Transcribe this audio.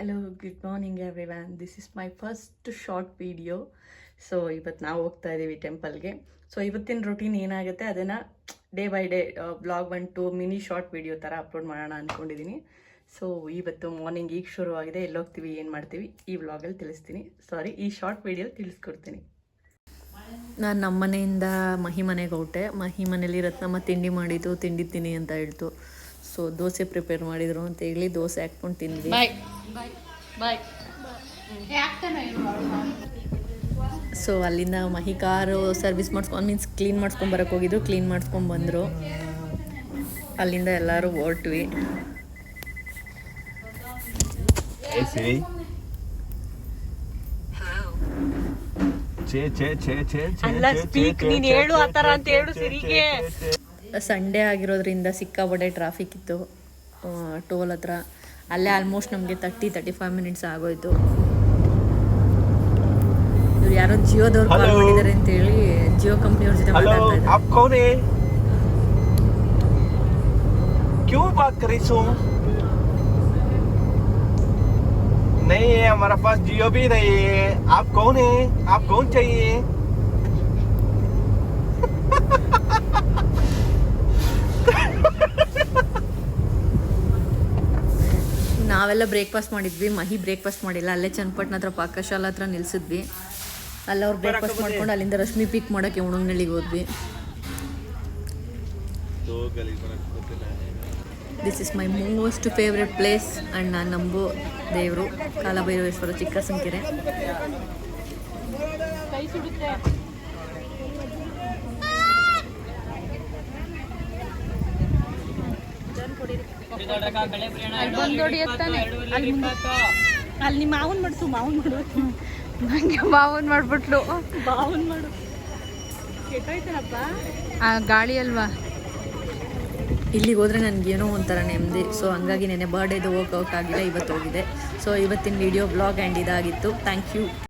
Hello good morning everyone. This is my first short video. So ಇವತ್ತು ನಾವು ಹೋಗ್ತಾ ಇದ್ದೀವಿ ಟೆಂಪಲ್ಗೆ. ಸೊ ಇವತ್ತಿನ ರೊಟೀನ್ ಏನಾಗುತ್ತೆ ಅದನ್ನು day by day vlog 1-2 mini short video ಥರ ಅಪ್ಲೋಡ್ ಮಾಡೋಣ ಅಂದ್ಕೊಂಡಿದ್ದೀನಿ. ಸೊ ಇವತ್ತು ಮಾರ್ನಿಂಗ್ ಈಗ ಶುರುವಾಗಿದೆ. ಎಲ್ಲೋಗ್ತೀವಿ ಏನು ಮಾಡ್ತೀವಿ ಈ ವ್ಲಾಗಲ್ಲಿ ತಿಳಿಸ್ತೀನಿ. ಈ ಶಾರ್ಟ್ ವಿಡಿಯೋಲಿ ತಿಳಿಸ್ಕೊಡ್ತೀನಿ. ನಾನು ನಮ್ಮ ಮನೆಯಿಂದ ಮಹಿ ಮನೆಗೆ ಹೊರಟೆ. ಮಹಿ ಮನೇಲಿ ರತ್ನಮ್ಮ ತಿಂಡಿ ಮಾಡಿದ್ದು ತಿಂಡಿ ಅಂತ ಹೇಳ್ತು. ಸೊ ದೋಸೆ ಪ್ರಿಪೇರ್ ಮಾಡಿದ್ರು ಅಂತ ಹೇಳಿ ದೋಸೆ ಹಾಕ್ಕೊಂಡು ತಿಂದ್ವಿ. ಸೊ ಅಲ್ಲಿಂದ ಮಹಿ ಕಾರು ಸರ್ವಿಸ್ ಮೀನ್ಸ್ ಕ್ಲೀನ್ ಮಾಡಿಸ್ಕೊಂಬರಕ್ಕೆ ಹೋಗಿದ್ರು. ಕ್ಲೀನ್ ಮಾಡಿಸ್ಕೊಂಬಂದರು. ಅಲ್ಲಿಂದ ಎಲ್ಲರೂ ಹೊರಟ್ವಿ. ಸಂಡೇ ಆಗಿರೋದ್ರಿಂದ ಸಿಕ್ಕಾಪಟ್ಟೆ ಟ್ರಾಫಿಕ್ ಇತ್ತು ಟೋಲ್ ಹತ್ರ. ಅಲ್ಲೇ ಆಲ್ಮೋಸ್ಟ್ ನಮಗೆ 30-35 ಮಿನಿಟ್ಸ್ ಆಗೋಯ್ತು. ಇವ್ರು ಯಾರೋ ಜಿಯೋದವ್ರು ಕಾಲ್ ಮಾಡಿದ್ದಾರೆ ಅಂತೇಳಿ ಜಿಯೋ ಕಂಪ್ನಿಯವ್ರ ಜೊತೆ ಮಾತಾಡ್ತಾ ಇದ್ದಾರೆ. नहीं है हमारा पास जियो भी नहीं है. आप कौन है? आप कौन चाहिए? ನಾವೆಲ್ಲ ಬ್ರೇಕ್ಫಾಸ್ಟ್ ಮಾಡಿದ್ವಿ. ಮಹಿ ಬ್ರೇಕ್ಫಾಸ್ಟ್ ಮಾಡಿಲ್ಲ. ಅಲ್ಲೇ ಚನ್ನಪಟ್ಟಣ ಹತ್ರ ಪಾಕಶಾಲಾ ಹತ್ರ ನಿಲ್ಸಿದ್ವಿ. ಅಲ್ಲಿ ಅವ್ರು ಬ್ರೇಕ್ಫಾಸ್ಟ್ ಮಾಡ್ಕೊಂಡು ಅಲ್ಲಿಂದ ರಶ್ಮಿ ಪಿಕ್ ಮಾಡೋಕ್ಕೆ ಉಣಂಗನಳ್ಳಿಗೆ ಹೋದ್ವಿ. This is my most favourite place and ನಾನು ನಂಬೋ ದೇವರು ಕಾಲಭೈರವೇಶ್ವರ ಚಿಕ್ಕಸಂಕೆರೆ. ಅಲ್ಲಿ ನಿಮ್ಮ ಮಾವನ್ ಮಾಡ್ತು. ಮಾವನ್ ಮಾಡು ನಂಗೆ ಮಾವನ್ ಮಾಡ್ಬಿಟ್ಲು. ಮಾವನ್ ಮಾಡು ಕೆಟ್ಟೋಯ್ತಾನಪ್ಪ ಆ ಗಾಳಿ ಅಲ್ವಾ. ಇಲ್ಲಿಗೆ ಹೋದರೆ ನನಗೇನೋ ಒಂಥರ ನೆಮ್ಮದಿ. ಸೊ ಹಂಗಾಗಿ ನೆನ್ನೆ ಬರ್ಡೇದು ಹೋಗೋಕ್ಕಾಗಿಲ್ಲ. ಇವತ್ತು ಹೋಗಿದೆ. ಸೊ ಇವತ್ತಿನ ವಿಡಿಯೋ ಬ್ಲಾಗ್ ಆ್ಯಂಡ್ ಇದಾಗಿತ್ತು. Thank you.